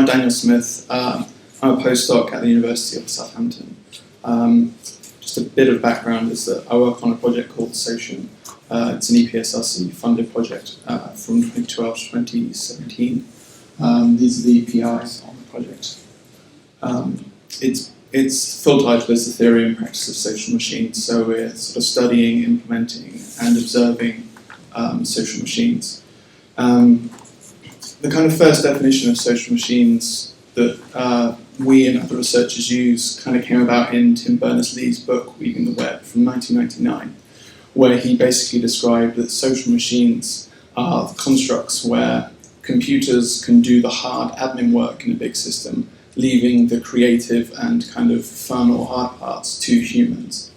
Daniel Smith. I'm a postdoc at the University of Southampton. Just a bit of background is that I work on a project called Social. It's an EPSRC funded project from 2012 to 2017. These are the PIs on the project. Its full title is The Theory and Practice of Social Machines, so we're sort of studying, implementing, and observing social machines. The kind of first definition of social machines that we and other researchers use kind of came about in Tim Berners-Lee's book, Weaving the Web, from 1999, where he basically described that social machines are constructs where computers can do the hard admin work in a big system, leaving the creative and kind of fun or hard parts to humans.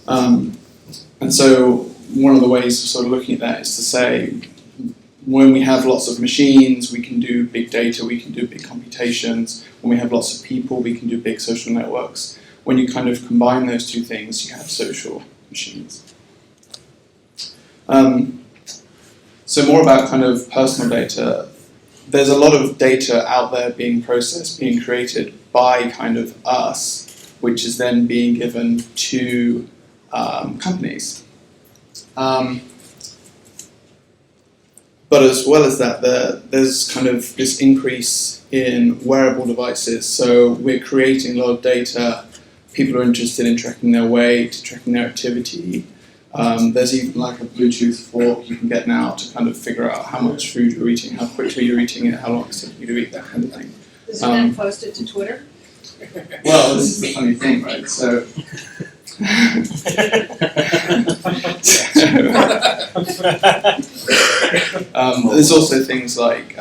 And so one of the ways of sort of looking at that is to say, when we have lots of machines, we can do big data, we can do big computations. When we have lots of people, we can do big social networks. When you kind of combine those two things, you have social machines. So more about kind of personal data. There's a lot of data out there being processed, being created by kind of us, which is then being given to companies. But as well as that, there's kind of this increase in wearable devices. So we're creating a lot of data. People are interested in tracking their weight, tracking their activity. There's even like a Bluetooth fork you can get now to kind of figure out how much food you're eating, how quickly you're eating it, how long it's taking you to eat, that kind of thing. Is it then posted to Twitter? Well, this is the funny thing, right? So, there's also things like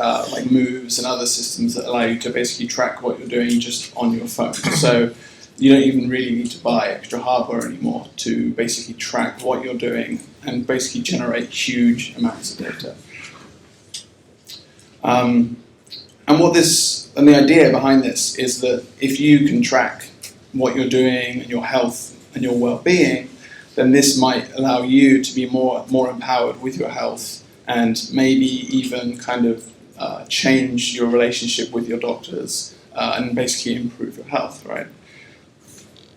moves and other systems that allow you to basically track what you're doing just on your phone. So you don't even really need to buy extra hardware anymore to basically track what you're doing and basically generate huge amounts of data. And the idea behind this is that if you can track what you're doing and your health and your well-being, then this might allow you to be more empowered with your health and maybe even kind of change your relationship with your doctors and basically improve your health, right?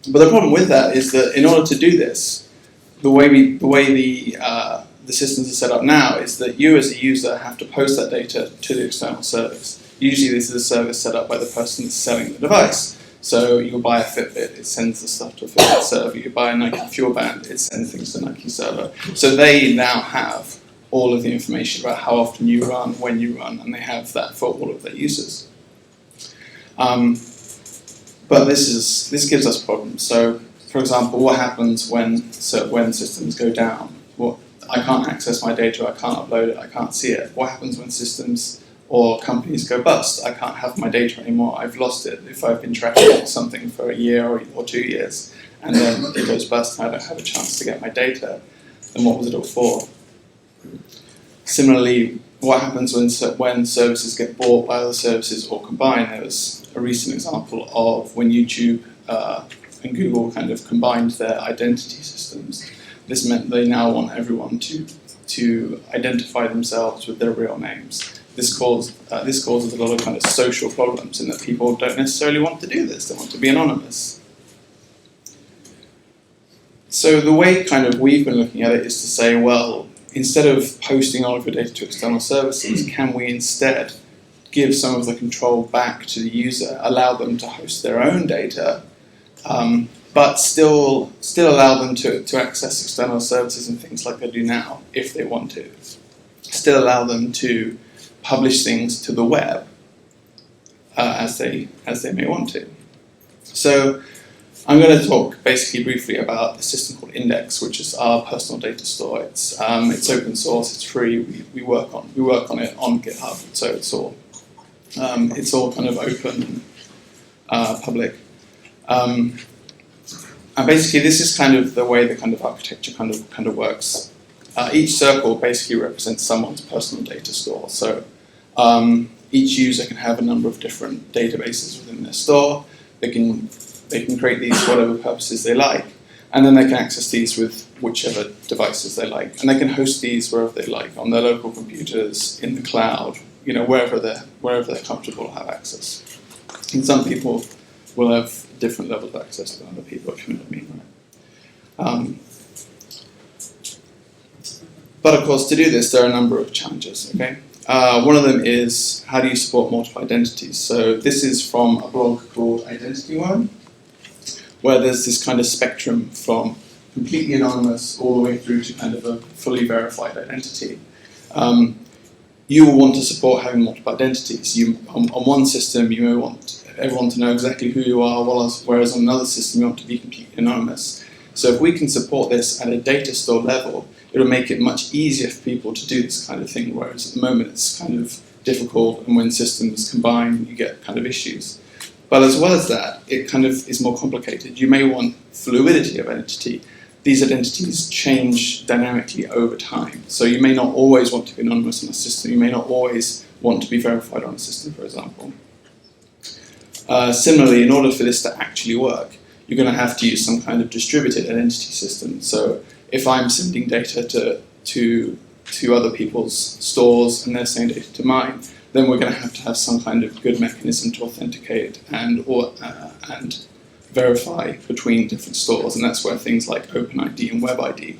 But the problem with that is that in order to do this, the way the systems are set up now is that you as a user have to post that data to the external service. Usually this is a service set up by the person that's selling the device. So you'll buy a Fitbit, it sends the stuff to a Fitbit server. You buy a Nike Fuel Band, it sends things to a Nike server. So they now have all of the information about how often you run, when you run, and they have that for all of their users. But this gives us problems. So, for example, what happens when systems go down? Well, I can't access my data, I can't upload it, I can't see it. What happens when systems or companies go bust? I can't have my data anymore, I've lost it. If I've been tracking something for a year or 2 years, and then it goes bust and I don't have a chance to get my data, then what was it all for? Similarly, what happens when services get bought by other services or combined? There was a recent example of when YouTube and Google kind of combined their identity systems. This meant they now want everyone to identify themselves with their real names. This causes a lot of kind of social problems in that people don't necessarily want to do this. They want to be anonymous. So the way kind of we've been looking at it is to say, well, instead of posting all of your data to external services, can we instead give some of the control back to the user, allow them to host their own data, but still allow them to access external services and things like they do now, if they want to. Still allow them to publish things to the web as they may want to. So I'm going to talk basically briefly about a system called Index, which is our personal data store. It's open source, it's free. We work on it on GitHub, so it's all kind of open, public. And basically, this is kind of the way the kind of architecture kind of works. Each circle basically represents someone's personal data store. So each user can have a number of different databases within their store. They can create these for whatever purposes they like, and then they can access these with whichever devices they like. And they can host these wherever they like, on their local computers, in the cloud, wherever they're comfortable have access. And some people will have different levels of access than other people, if you know what I mean, right? But of course, to do this, there are a number of challenges. Okay, one of them is how do you support multiple identities? So this is from a blog called Identity Worm, where there's this kind of spectrum from completely anonymous all the way through to kind of a fully verified identity. You will want to support having multiple identities. On one system, you may want everyone to know exactly who you are, whereas on another system, you want to be completely anonymous. So if we can support this at a data store level, it'll make it much easier for people to do this kind of thing, whereas at the moment it's kind of difficult, and when systems combine, you get kind of issues. But as well as that, it kind of is more complicated. You may want fluidity of identity. These identities change dynamically over time. So you may not always want to be anonymous on a system. You may not always want to be verified on a system, for example. Similarly, in order for this to actually work, you're going to have to use some kind of distributed identity system. So if I'm sending data to other people's stores and they're sending data to mine, then we're going to have some kind of good mechanism to authenticate and verify between different stores, and that's where things like OpenID and WebID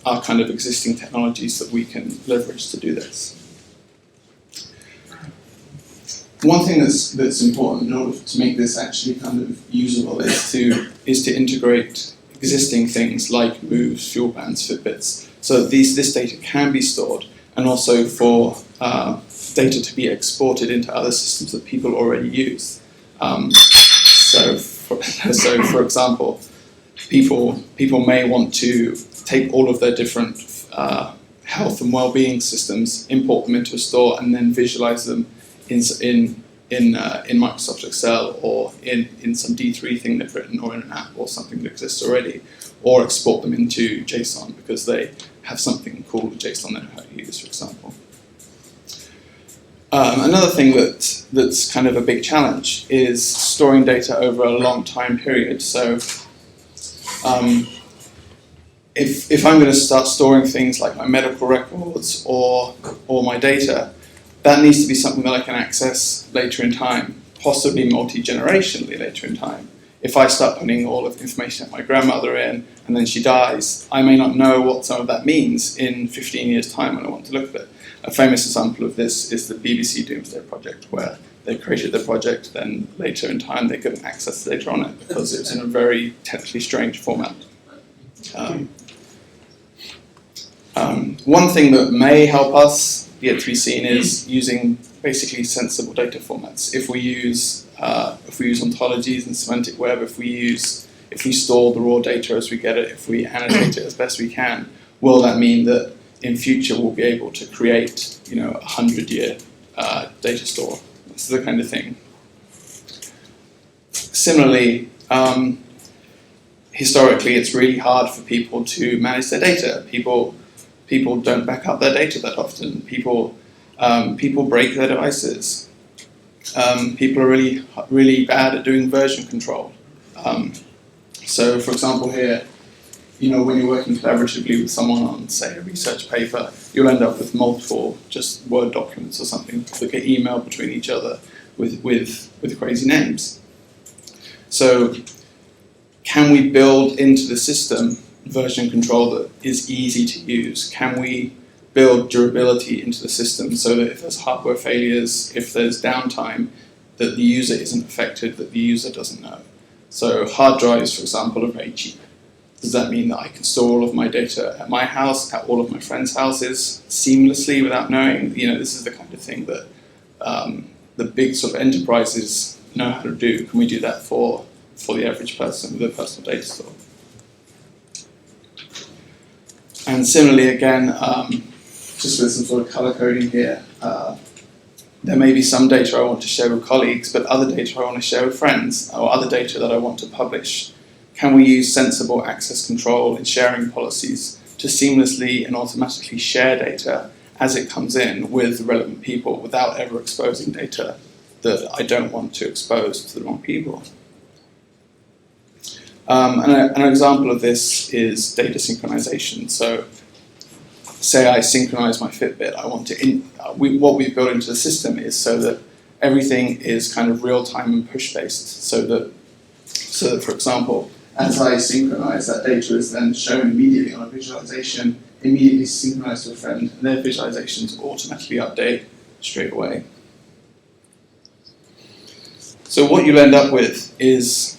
are kind of existing technologies that we can leverage to do this. One thing that's important in order to make this actually kind of usable is to integrate existing things like moves, fuel bands, Fitbits, so that this data can be stored, and also for data to be exported into other systems that people already use. So for example, people may want to take all of their different health and well-being systems, import them into a store, and then visualize them in Microsoft Excel or in some D3 thing they've written, or in an app or something that exists already, or export them into JSON because they have something called JSON they know how to use, for example. Another thing that's kind of a big challenge is storing data over a long time period. So if I'm going to start storing things like my medical records or my data, that needs to be something that I can access later in time, possibly multi-generationally later in time. If I start putting all of the information that my grandmother in and then she dies, I may not know what some of that means in 15 years' time when I want to look at it. A famous example of this is the BBC Doomsday Project, where they created the project, then later in time they couldn't access the data on it because it was in a very technically strange format. One thing that may help us yet to be seen is using basically sensible data formats. If we use ontologies and semantic web, if we store the raw data as we get it, if we annotate it as best we can, will that mean that in future we'll be able to create, a 100-year data store? This is the kind of thing. Similarly, historically, it's really hard for people to manage their data. People don't back up their data that often. People break their devices. People are really bad at doing version control. So, for example, here, when you're working collaboratively with someone on, say, a research paper, you'll end up with multiple just Word documents or something that get emailed between each other with crazy names. So, can we build into the system version control that is easy to use? Can we build durability into the system so that if there's hardware failures, if there's downtime, that the user isn't affected, that the user doesn't know? So hard drives, for example, are very cheap. Does that mean that I can store all of my data at my house, at all of my friends' houses, seamlessly without knowing? This is the kind of thing that the big sort of enterprises know how to do. Can we do that for the average person with a personal data store? And similarly, again, just with some sort of color coding here, there may be some data I want to share with colleagues, but other data I want to share with friends, or other data that I want to publish. Can we use sensible access control and sharing policies to seamlessly and automatically share data as it comes in with relevant people without ever exposing data that I don't want to expose to the wrong people? An example of this is data synchronization. So say I synchronize my Fitbit, I want to, what we've built into the system is so that everything is kind of real-time and push-based, so that, for example, as I synchronize, that data is then shown immediately on a visualization, immediately synchronized to a friend, and their visualizations automatically update straight away. So what you'll end up with is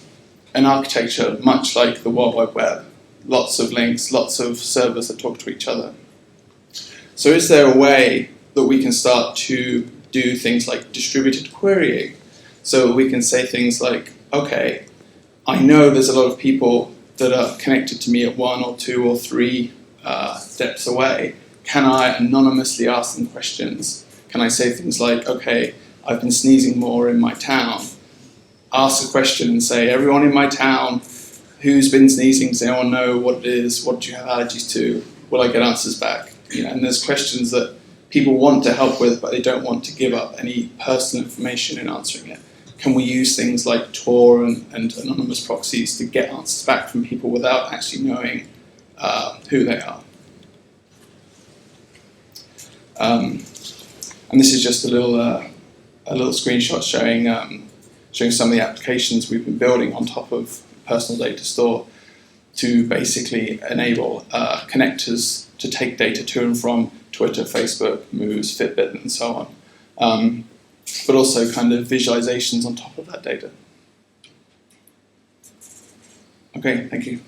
an architecture much like the World Wide Web. Lots of links, lots of servers that talk to each other. So is there a way that we can start to do things like distributed querying? So we can say things like, okay, I know there's a lot of people that are connected to me at 1 or 2 or 3 steps away. Can I anonymously ask them questions? Can I say things like, okay, I've been sneezing more in my town. Ask a question and say, everyone in my town who's been sneezing, does anyone know what it is? What do you have allergies to? Will I get answers back? And there's questions that people want to help with, but they don't want to give up any personal information in answering it. Can we use things like Tor and anonymous proxies to get answers back from people without actually knowing who they are? And this is just a little screenshot showing some of the applications we've been building on top of Personal Data Store to basically enable connectors to take data to and from Twitter, Facebook, Moves, Fitbit, and so on. But also kind of visualizations on top of that data. Okay, thank you.